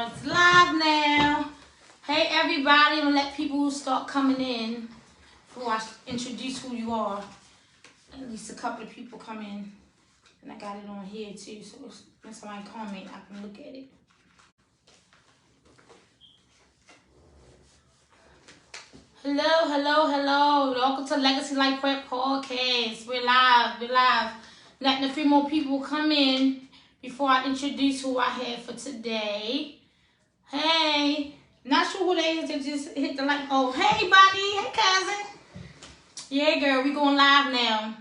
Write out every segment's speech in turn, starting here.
It's live now. Hey everybody, I'm gonna let people start coming in before I introduce who you are. At least a couple of people come in. And I got it on here too, so when somebody comment, I can look at it. Hello. Welcome to Legacy Life Prep Podcast. We're live. Letting a few more people come in before I introduce who I have for today. Hey, not sure who they is that just hit the like. Oh, hey, buddy. Hey, cousin. Yeah, girl, we going live now.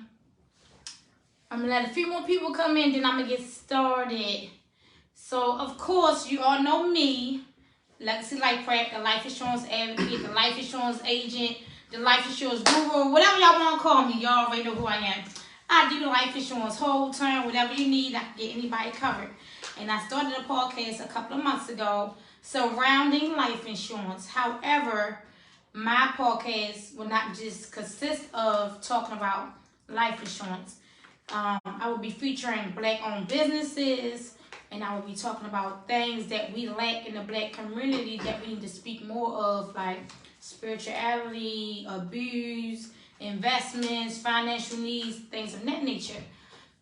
I'm going to let a few more people come in, then I'm going to get started. So, of course, you all know me, Legacy Life Prep, the life insurance advocate, the life insurance agent, the life insurance guru, whatever y'all want to call me. Y'all already know who I am. I do life insurance, whole term, whatever you need, I can get anybody covered. And I started a podcast a couple of months ago surrounding life insurance. However, my podcast will not just consist of talking about life insurance. I will be featuring Black-owned businesses, and I will be talking about things that we lack in the Black community that we need to speak more of, like spirituality, abuse, investments, financial needs, things of that nature.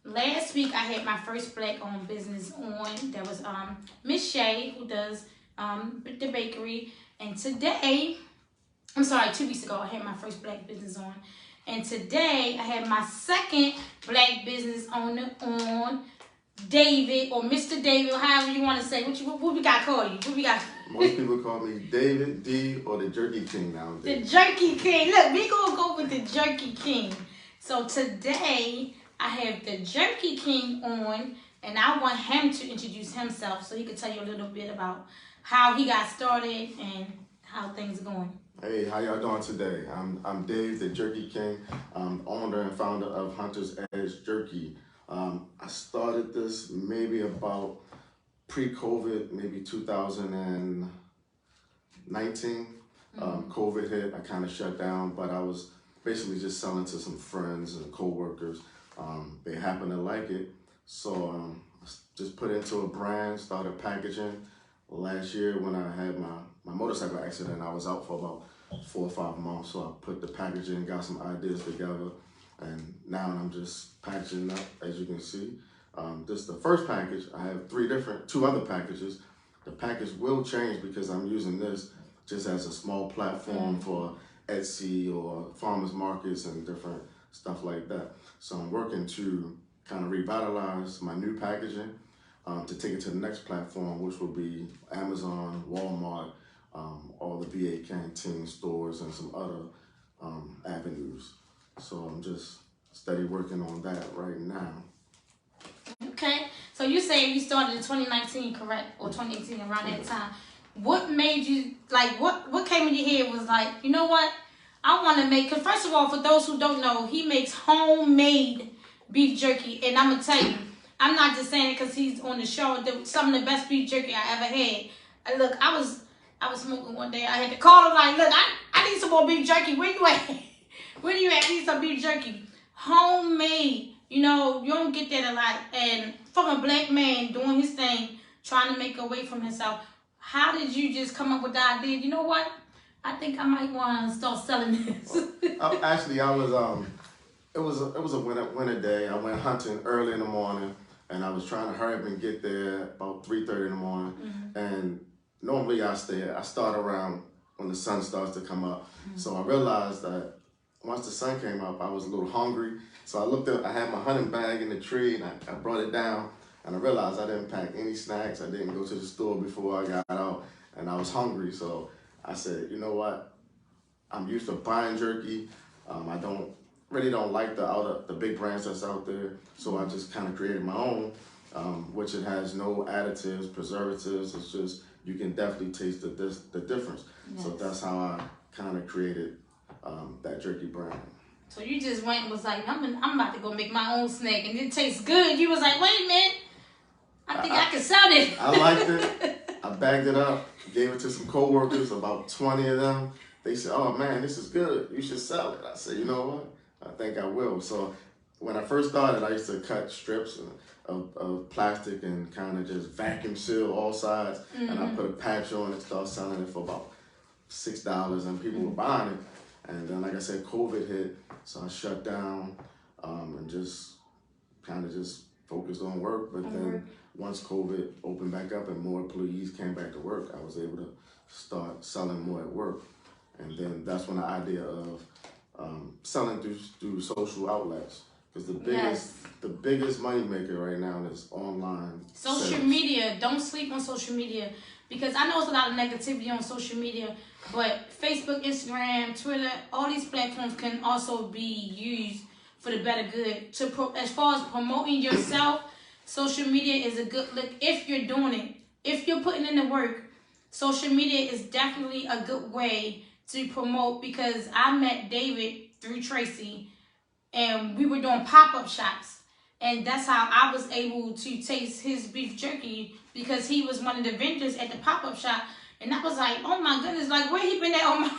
Last week, I had my first Black-owned business on. That was Miss Shay, who does the bakery. And today, 2 weeks ago, I had my first Black business on. And today, I had my second Black business owner on, David, or Mr. David, however you want to say. What we got to call you? What we got? Most people call me David, D, or the Jerky King nowadays. The Jerky King. Look, we going to go with the Jerky King. So today, I have the Jerky King on, and I want him to introduce himself so he can tell you a little bit about how he got started and how things are going. Hey, how y'all doing today? I'm Dave, the Jerky King, owner and founder of Hunter's Edge Jerky. I started this maybe about pre-COVID, maybe 2019. COVID hit, I kind of shut down, but I was basically just selling to some friends and co-workers. They happened to like it, so I just put it into a brand, started packaging. Last year when I had my motorcycle accident, I was out for about 4 or 5 months, so I put the packaging, got some ideas together, and now I'm just packaging up, as you can see. This is the first package. I have two other packages. The package will change because I'm using this just as a small platform for Etsy or farmers markets and different stuff like that. So I'm working to kind of revitalize my new packaging to take it to the next platform, which will be Amazon, Walmart, all the VA canteen stores, and some other avenues. So I'm just steady working on that right now. Okay, so you say you started in 2019, correct? Or 2018, around that time. What made you, like, what came in your head was like, you know what? I want to make, because first of all, for those who don't know, he makes homemade beef jerky. And I'm going to tell you, I'm not just saying it because he's on the show. Some of the best beef jerky I ever had. Look, I was smoking one day. I had to call him like, look, I need some more beef jerky. Where you at? Where you at? I need some beef jerky. Homemade. You know, you don't get that a lot. And from a Black man doing his thing, trying to make a way for himself, how did you just come up with the idea? You know what? I think I might want to start selling this. Actually, I was it was a winter day. I went hunting early in the morning, and I was trying to hurry up and get there about 3:30 in the morning. And normally I start around when the sun starts to come up. So I realized that once the sun came up, I was a little hungry. So I looked up, I had my hunting bag in the tree, and I brought it down, and I realized I didn't pack any snacks. I didn't go to the store before I got out, and I was hungry. So I said, you know what? I'm used to buying jerky. I really don't like the big brands that's out there. So I just kind of created my own, which it has no additives, preservatives. It's just, you can definitely taste the difference. Yes. So that's how I kind of created that jerky brand. So you just went and was like, I'm about to go make my own snack, and it tastes good. You was like, wait a minute, I think I can sell it. I liked it. I bagged it up, gave it to some co-workers, about 20 of them. They said, oh man, this is good. You should sell it. I said, you know what? I think I will. So when I first started, I used to cut strips, and of plastic and kind of just vacuum seal all sides. And I put a patch on it, started selling it for about $6, and people were buying it. And then, like I said, COVID hit, so I shut down and just kind of just focused on work. But then once COVID opened back up and more employees came back to work, I was able to start selling more at work. And then that's when the idea of selling through social outlets, because the biggest money maker right now is online social media. Don't sleep on social media, because I know it's a lot of negativity on social media, but Facebook, Instagram, Twitter, all these platforms can also be used for the better good. As far as promoting yourself, social media is a good look if you're doing it. If you're putting in the work, social media is definitely a good way to promote, because I met David through Tracy, and we were doing pop-up shops, and that's how I was able to taste his beef jerky, because he was one of the vendors at the pop-up shop, and I was like, oh my goodness, like, where he been at on my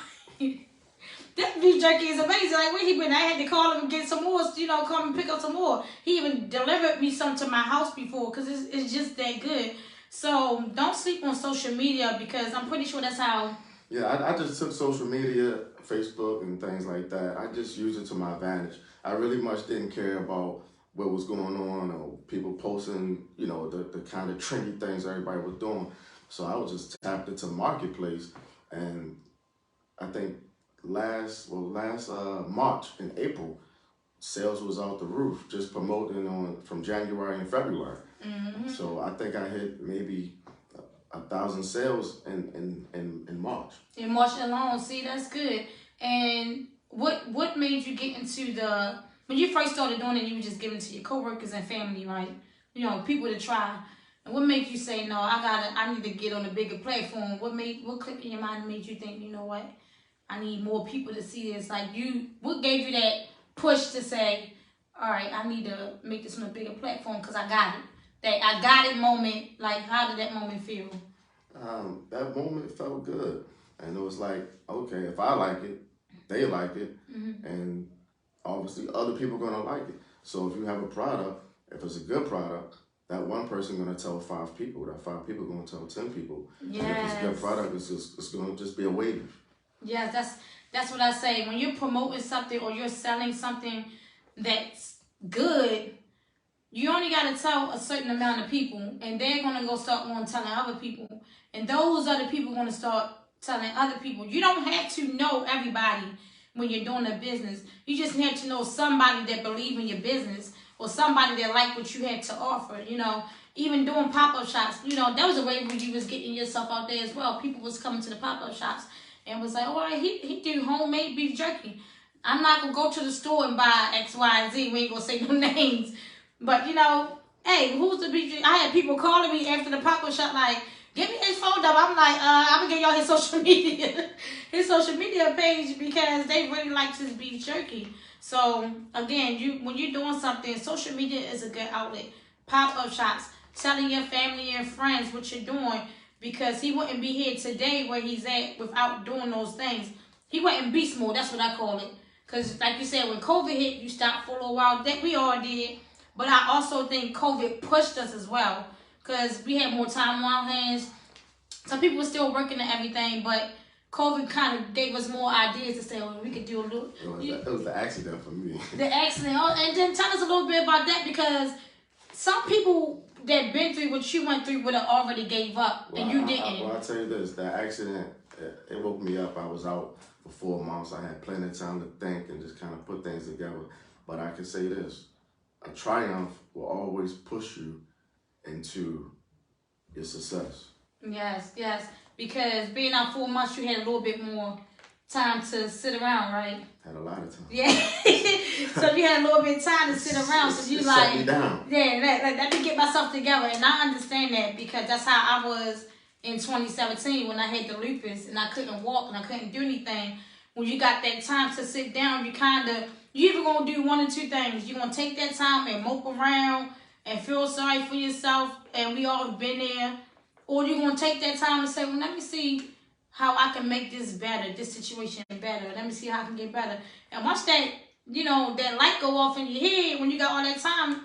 that beef jerky is amazing. Like, where he been? I had to call him and get some more, come and pick up some more. He even delivered me some to my house before, because it's just that good. So don't sleep on social media, because I'm pretty sure that's how. Yeah, I just took social media, Facebook and things like that. I just used it to my advantage. I really much didn't care about what was going on or people posting, the kind of trendy things everybody was doing. So I was just tapped into Marketplace, and I think last March and April, sales was out the roof, just promoting from January and February. So I think I hit maybe 1,000 sales in March. In March alone, see, that's good. And what made you get into when you first started doing it, you were just giving to your coworkers and family, right? People to try. And what made you say, no, I need to get on a bigger platform? What clicked in your mind made you think, you know what, I need more people to see this? Like, what gave you that push to say, all right, I need to make this on a bigger platform because I got it? That I got it moment, like, how did that moment feel? That moment felt good. And it was like, okay, if I like it, they like it, and obviously other people are going to like it. So if you have a product, if it's a good product, that one person going to tell 5 people, that 5 people going to tell 10 people. Yes. And if it's a good product, it's going to just be a wave. Yes, that's what I say. When you're promoting something or you're selling something that's good, you only got to tell a certain amount of people, and they're going to start telling other people, and those other people going to start telling other people. You don't have to know everybody when you're doing a business. You just have to know somebody that believes in your business, or somebody that like what you had to offer. Even doing pop-up shops, that was a way where you was getting yourself out there as well. People was coming to the pop-up shops and was like, all right, he do homemade beef jerky. I'm not going to go to the store and buy X, Y, and Z. We ain't going to say no names. But, hey, who's the beef jerky? I had people calling me after the pop-up shop like, give me his phone number. I'm like, I'm going to give y'all his social media page, because they really liked his beef jerky. So, again, when you're doing something, social media is a good outlet. Pop-up shops, telling your family and friends what you're doing, because he wouldn't be here today where he's at without doing those things. He went in beast mode, that's what I call it. Because, like you said, when COVID hit, you stopped for a little while. That we all did. But I also think COVID pushed us as well, because we had more time on our hands. Some people were still working and everything, but COVID kind of gave us more ideas to say, well, we could do a little. It was the accident for me. The accident. And then tell us a little bit about that, because some people that been through what you went through would have already gave up, and you didn't. I'll tell you this, the accident, it woke me up. I was out for 4 months. I had plenty of time to think and just kind of put things together. But I can say this, a triumph will always push you into your success. Yes. Because being out 4 months, you had a little bit more time to sit around, right? Had a lot of time. Yeah. So you had a little bit of time to sit around. So you like, set me down. Yeah, let me get myself together. And I understand that, because that's how I was in 2017 when I had the lupus and I couldn't walk and I couldn't do anything. When you got that time to sit down, you either going to do one or two things. You're going to take that time and mope around and feel sorry for yourself, and we all have been there. Or you're going to take that time and say, well, let me see how I can make this better, this situation better. Let me see how I can get better. And once that, that light go off in your head, when you got all that time,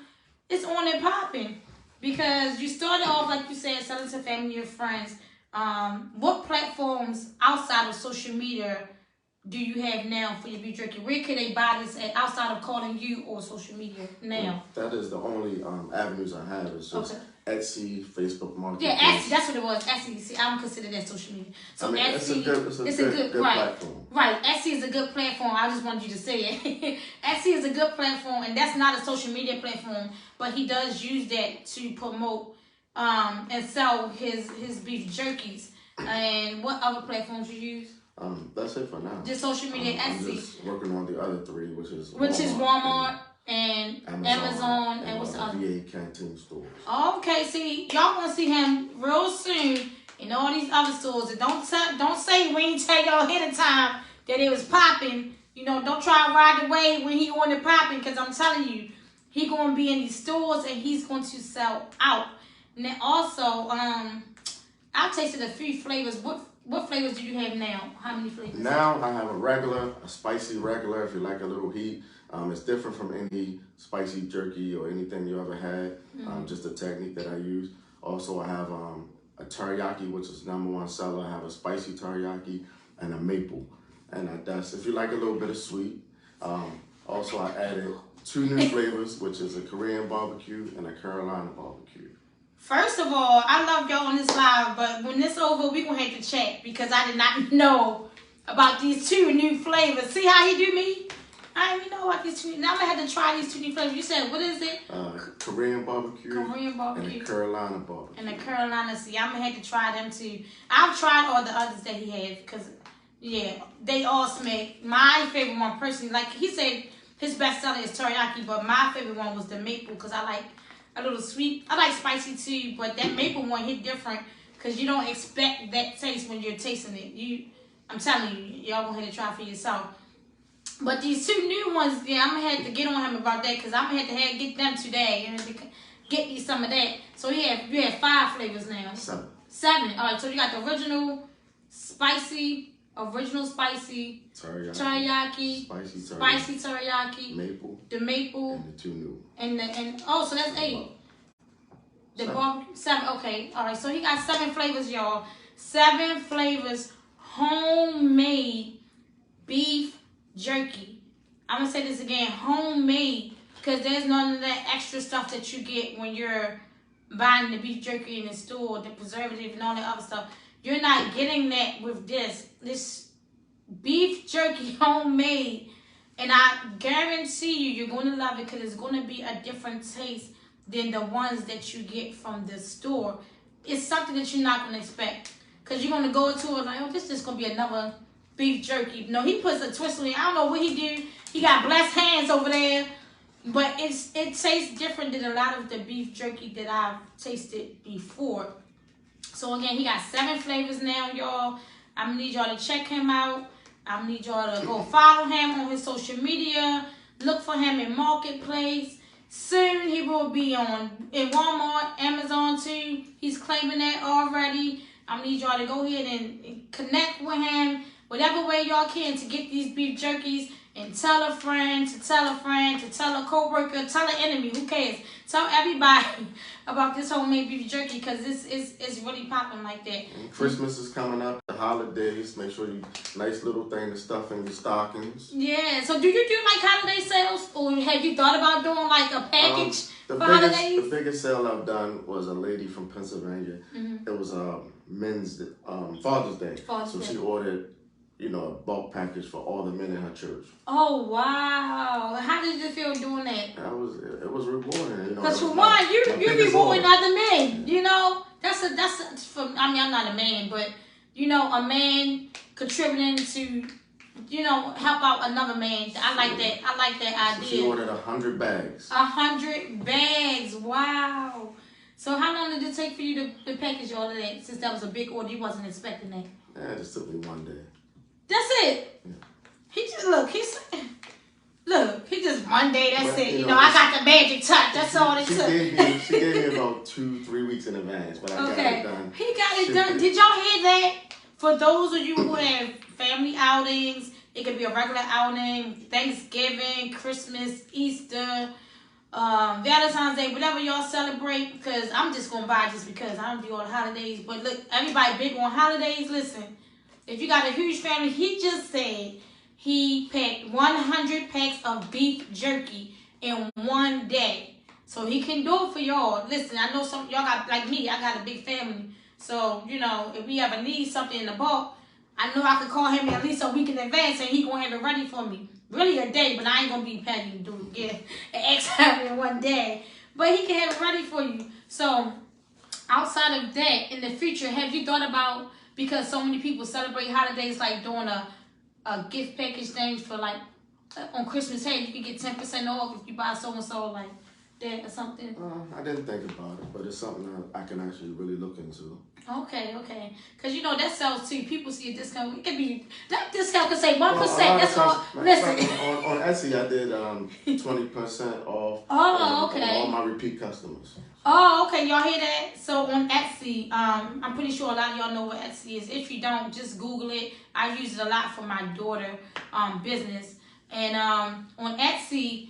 it's on and popping. Because you started off, like you said, selling to family or friends. What platforms outside of social media do you have now for your beef jerky? Where can they buy this at outside of calling you or social media now? That is the only avenues I have. It's just Etsy, Facebook Marketplace. Yeah, Etsy. That's what it was. Etsy. See, I don't consider that social media. So Etsy, it's a good platform. Right. Etsy is a good platform. I just wanted you to say it. Etsy is a good platform, and that's not a social media platform, but he does use that to promote and sell his beef jerkies. And what other platforms you use? That's it for now. Just social media, Etsy. I'm just working on the other three, which is Walmart and Amazon and what's the other? VA Canteen stores. Okay, see, y'all gonna see him real soon in all these other stores. And don't say we ain't tell y'all ahead of time that it was popping. You know, don't try to ride the wave when he on the popping, because I'm telling you, he gonna be in these stores and he's going to sell out. And then also, I tasted a few flavors. What flavors do you have now? How many flavors? Now I have a spicy regular, if you like a little heat. It's different from any spicy jerky or anything you ever had. Just a technique that I use. Also, I have a teriyaki, which is #1 seller. I have a spicy teriyaki and a maple. And that's if you like a little bit of sweet. Also, I added 2 new flavors, which is a Korean barbecue and a Carolina barbecue. First of all, I love y'all on this live, but when this over, we're going to have to check because I did not know about these 2 new flavors. See how he do me? I didn't even know about these 2. Now I'm going to have to try these 2 new flavors. You said, what is it? Korean barbecue. Korean barbecue. And a Carolina barbecue. And a Carolina. See, I'm going to have to try them too. I've tried all the others that he has because, yeah, they all smack. My favorite one, personally, like he said, his best seller is teriyaki, but my favorite one was the maple because I like a little sweet. I like spicy too, but that maple one hit different because you don't expect that taste when you're tasting it. I'm telling you, y'all gonna have to try for yourself. But these 2 new ones, yeah, I'm gonna have to get on him about that because I'm gonna have to get them today and get you some of that. So you have 5 flavors now. 7. All right, so you got the original spicy teriyaki, spicy teriyaki, maple, the maple, and the 2 new. And so that's 8. The barbecue 7. Okay, all right. So he got 7 flavors, y'all. 7 flavors, homemade beef jerky. I'm gonna say this again, homemade, because there's none of that extra stuff that you get when you're buying the beef jerky in the store, the preservative and all that other stuff. You're not getting that with this beef jerky homemade. And I guarantee you're going to love it because it's going to be a different taste than the ones that you get from the store. It's something that you're not going to expect. Because you're going to go to it like, oh, this is just going to be another beef jerky. No, he puts a twist on it. I don't know what he do. He got blessed hands over there. But it tastes different than a lot of the beef jerky that I've tasted before. So again, he got 7 flavors now, y'all. I'm going to need y'all to check him out. I need y'all to go follow him on his social media. Look for him in Marketplace. Soon he will be in Walmart, Amazon too. He's claiming that already. I need y'all to go ahead and connect with him. Whatever way y'all can to get these beef jerkies. And tell a friend, to tell a friend, to tell a co-worker, tell an enemy, who cares? Tell everybody about this homemade beef jerky because this is really popping like that. And Christmas is coming up, the holidays. Make sure you nice little thing to stuff in your stockings. Yeah, so do you do like holiday sales? Or have you thought about doing like a package for holidays? The biggest sale I've done was a lady from Pennsylvania. It was Father's Day. So she ordered, a bulk package for all the men in her church. Oh wow! How did you feel doing that? It was rewarding. Because for one, you rewarding other men. I'm not a man, but a man contributing to, help out another man. I like that. I like that idea. So she ordered 100 bags. 100 bags. Wow. So how long did it take for you to package all of that? Since that was a big order, you wasn't expecting that. Yeah, it just took me 1 day. That's it. Yeah. He just he just 1 day. That's it. I got the magic touch. That's all it took. She gave me about 2-3 weeks in advance, but I got it done. He got it done. Did y'all hear that? For those of you who have family outings, it could be a regular outing, Thanksgiving, Christmas, Easter, Valentine's Day, whatever y'all celebrate, because I'm just gonna buy just because I don't do all the holidays. But look, everybody big on holidays. Listen, if you got a huge family, he just said he packed 100 packs of beef jerky in one day. So he can do it for y'all. Listen, I know some y'all got, like me, I got a big family. So, you know, if we ever need something in the bulk, I know I could call him at least a week in advance and he gonna have it ready for me. Really a day, but I ain't gonna be petty to get an extra in one day. But he can have it ready for you. So outside of that, in the future, have you thought about, because so many people celebrate holidays, like doing a gift package thing for like on Christmas? Hey, you can get 10% off if you buy so and so like that or something. I didn't think about it, but it's something that I can actually really look into. Okay. Because you know that sells too. People see a discount. It could be, that discount could say 1%. That's all. Listen. On Etsy, I did 20% off. Oh, okay. On all my repeat customers. Oh, okay. Y'all hear that? So on Etsy, I'm pretty sure a lot of y'all know what Etsy is. If you don't, just Google it. I use it a lot for my daughter business. And on Etsy,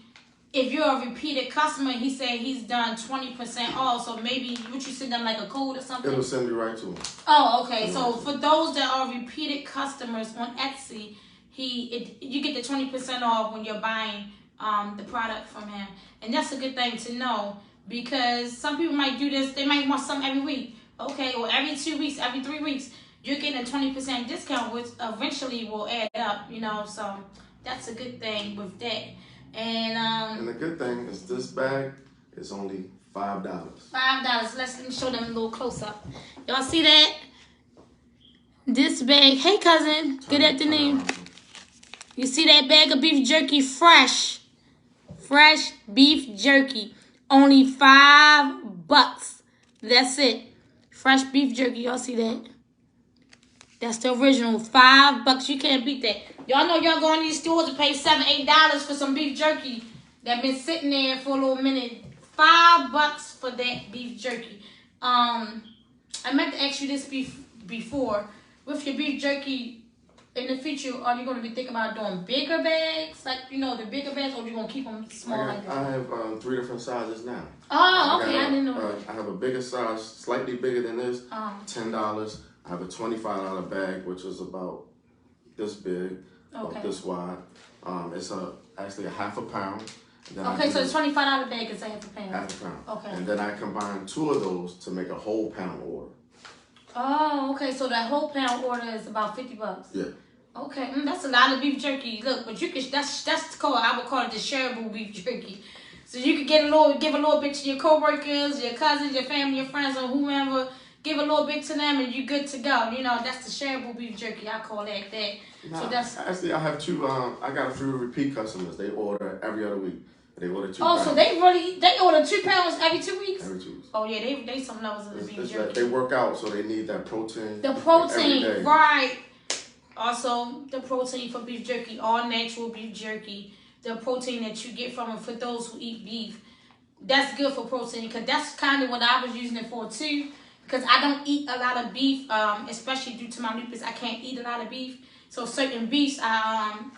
if you're a repeated customer, he said he's done 20% off. So maybe would you send them like a code or something? It'll send you right to him. Oh, okay. So for those that are repeated customers on Etsy, you get the 20% off when you're buying the product from him, and that's a good thing to know, because some people might do this. They might want something every week, okay, or every 2 weeks, every 3 weeks. You're getting a 20% discount, which eventually will add up, you know. So that's a good thing with that. And the good thing is this bag is only $5. $5. Let me show them a little close up. Y'all see that? This bag. Hey, cousin. Good afternoon. You see that bag of beef jerky? Fresh beef jerky. Only $5. That's it. Fresh beef jerky. Y'all see that? That's the original. $5. You can't beat that. Y'all know y'all go in these stores to pay $7, $8 for some beef jerky that been sitting there for a little minute. $5 for that beef jerky. I meant to ask you this before. With your beef jerky in the future, are you going to be thinking about doing bigger bags, like, you know, the bigger bags, or are you going to keep them small like that? I have 3 different sizes now. Oh, okay. I didn't know. I have a bigger size, slightly bigger than this, $10. I have a $25 bag, which is about this big, about this wide. It's actually a half a pound. Okay, so the $25 bag is half a pound. Half a pound. Okay. And then I combine 2 of those to make a whole pound order. Oh, okay. So that whole pound order is about $50. Yeah. Okay, that's a lot of beef jerky. Look, but you can that's called, I would call it the shareable beef jerky. So you could give a little bit to your coworkers, your cousins, your family, your friends, or whomever. Give a little bit to them, and you're good to go. You know, that's the shareable beef jerky. I call that. No, so that's actually, I have 2. I got a few repeat customers. They order every other week. They order 2 pounds. So they order 2 pounds every 2 weeks. Every 2 weeks. Oh yeah, they some levels of the beef jerky. They work out, so they need that protein. The protein, right? Also, the protein for beef jerky, all natural beef jerky. The protein that you get from it for those who eat beef, that's good for protein, because that's kind of what I was using it for too. Because I don't eat a lot of beef, especially due to my lupus. I can't eat a lot of beef. So certain beefs, I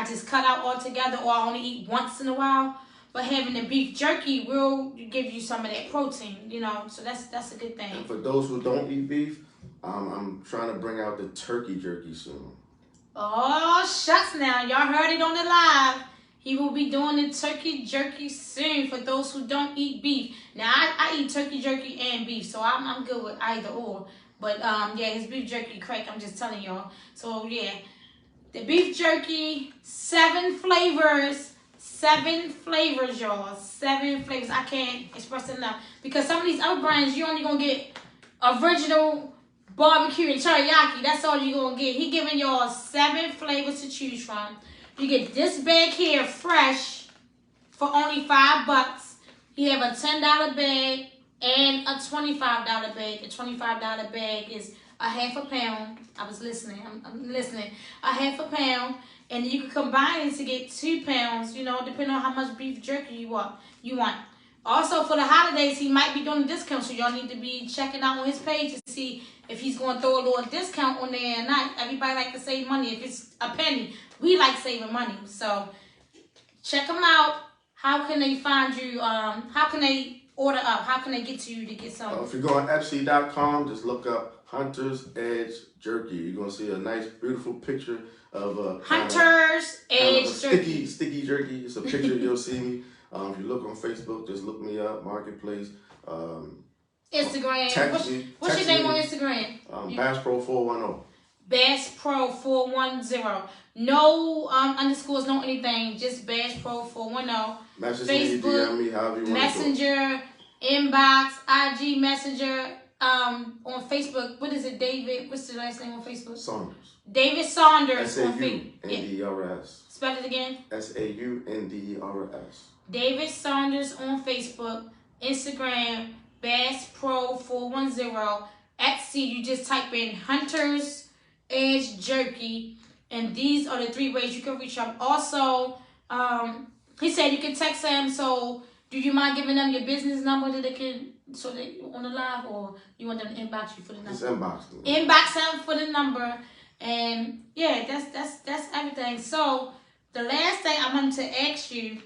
just cut out altogether, or I only eat once in a while. But having the beef jerky will give you some of that protein, you know. So that's a good thing. And for those who don't eat beef, I'm trying to bring out the turkey jerky soon. Oh, shucks now. Y'all heard it on the live. He will be doing the turkey jerky soon for those who don't eat beef. Now, I eat turkey jerky and beef, so I'm good with either or. But, yeah, his beef jerky crack, I'm just telling y'all. So, yeah, the beef jerky, 7 flavors. 7 flavors, y'all. 7 flavors. I can't express it enough. Because some of these other brands, you're only going to get original barbecue and teriyaki. That's all you're going to get. He giving y'all 7 flavors to choose from. You get this bag here, fresh, for only $5. You have a $10 bag and a $25 bag. The $25 bag is a half a pound. I was listening. I'm listening. A half a pound. And you can combine it to get 2 pounds, you know, depending on how much beef jerky you want. Also, for the holidays, he might be doing a discount, so y'all need to be checking out on his page to see if he's going to throw a little discount on there or not. Everybody like to save money. If it's a penny, we like saving money. So check him out. how can they find you? How can they order up? How can they get to you to get some? If you go on Etsy.com, just look up Hunter's Edge Jerky. You're gonna see a nice, beautiful picture of a Hunter's Edge Jerky. Sticky jerky. It's a picture you'll see me. If you look on Facebook, just look me up, Marketplace. Instagram. What's your name on Instagram? Bass Pro 410. Bass Pro 410. No underscores, no anything. Just Bass Pro 410. Message Facebook, me, DM me, however you want. Messenger, inbox, IG Messenger. On Facebook, what is it, David? What's the last name on Facebook? Saunders. David Saunders on Facebook. S-A-U-N-D-E-R-S. Spell it again. S-A-U-N-D-E-R-S. David Saunders on Facebook, Instagram, Bass Pro 410. Etsy, you just type in Hunter's Edge Jerky, and these are the 3 ways you can reach him. Also, he said you can text him. So, do you mind giving them your business number that they can, so they on the live, or you want them to inbox you for the number? Just inbox them. Inbox them for the number, and yeah, that's everything. So, the last thing I wanted to ask you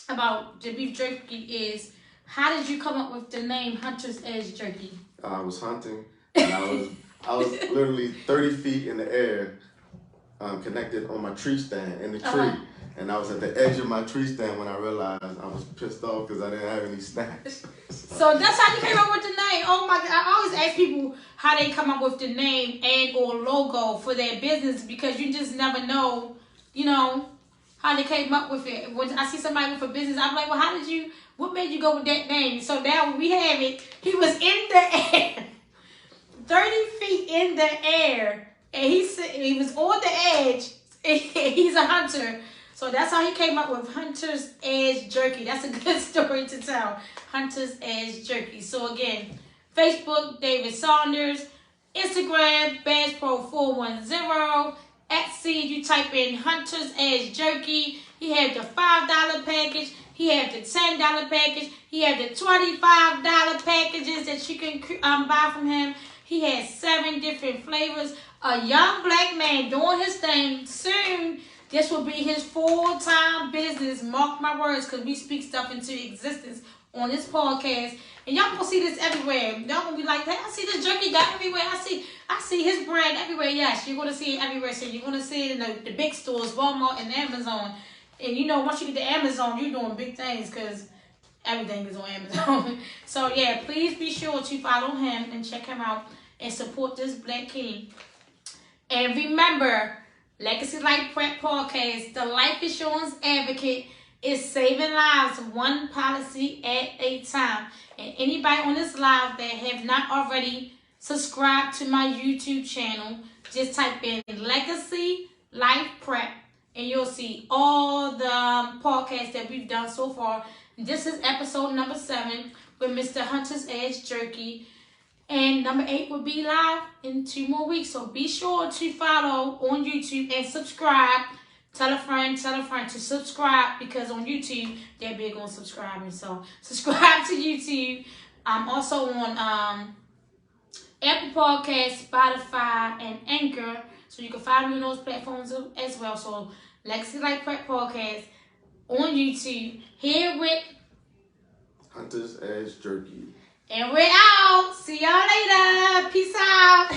about the beef jerky is, how did you come up with the name Hunter's Edge Jerky? I was hunting, and I was literally 30 feet in the air, connected on my tree stand in the tree. And I was at the edge of my tree stand when I realized I was pissed off because I didn't have any snacks. So that's how you came up with the name. Oh my God. I always ask people how they come up with the name and or logo for their business, because you just never know, how they came up with it. When I see somebody with a business, I'm like, well, what made you go with that name? So now we have it. He was in the air, 30 feet in the air, and he was on the edge. He's a hunter. So that's how he came up with Hunter's Edge Jerky. That's a good story to tell. Hunter's Edge Jerky. So again, Facebook, David Saunders. Instagram, Bass Pro 410. Etsy, you type in Hunter's Edge Jerky. He had the $5 package. He had the $10 package. He had the $25 packages that you can buy from him. He has 7 different flavors. A young black man doing his thing. Soon, this will be his full-time business. Mark my words, because we speak stuff into existence on this podcast. And y'all gonna see this everywhere. Y'all gonna be like, hey, I see this jerky guy everywhere. I see his brand everywhere. Yes, you're gonna see it everywhere. So you're gonna see it in the big stores, Walmart and Amazon. And once you get to Amazon, you're doing big things, because everything is on Amazon. So yeah, please be sure to follow him and check him out and support this Black King. And remember, Legacy Life Prep Podcast, the life insurance advocate, is saving lives one policy at a time. And anybody on this live that have not already subscribed to my YouTube channel, just type in Legacy Life Prep, and you'll see all the podcasts that we've done so far. This is episode number 7 with Mr. Hunter's Edge Jerky. And number 8 will be live in 2 more weeks. So be sure to follow on YouTube and subscribe. Tell a friend to subscribe, because on YouTube, they're big on subscribing. So subscribe to YouTube. I'm also on Apple Podcasts, Spotify, and Anchor. So you can find me on those platforms as well. So Legacy Life Prep Podcast on YouTube. Here with Hunter's Edge Jerky. And we're out. See y'all later. Peace out.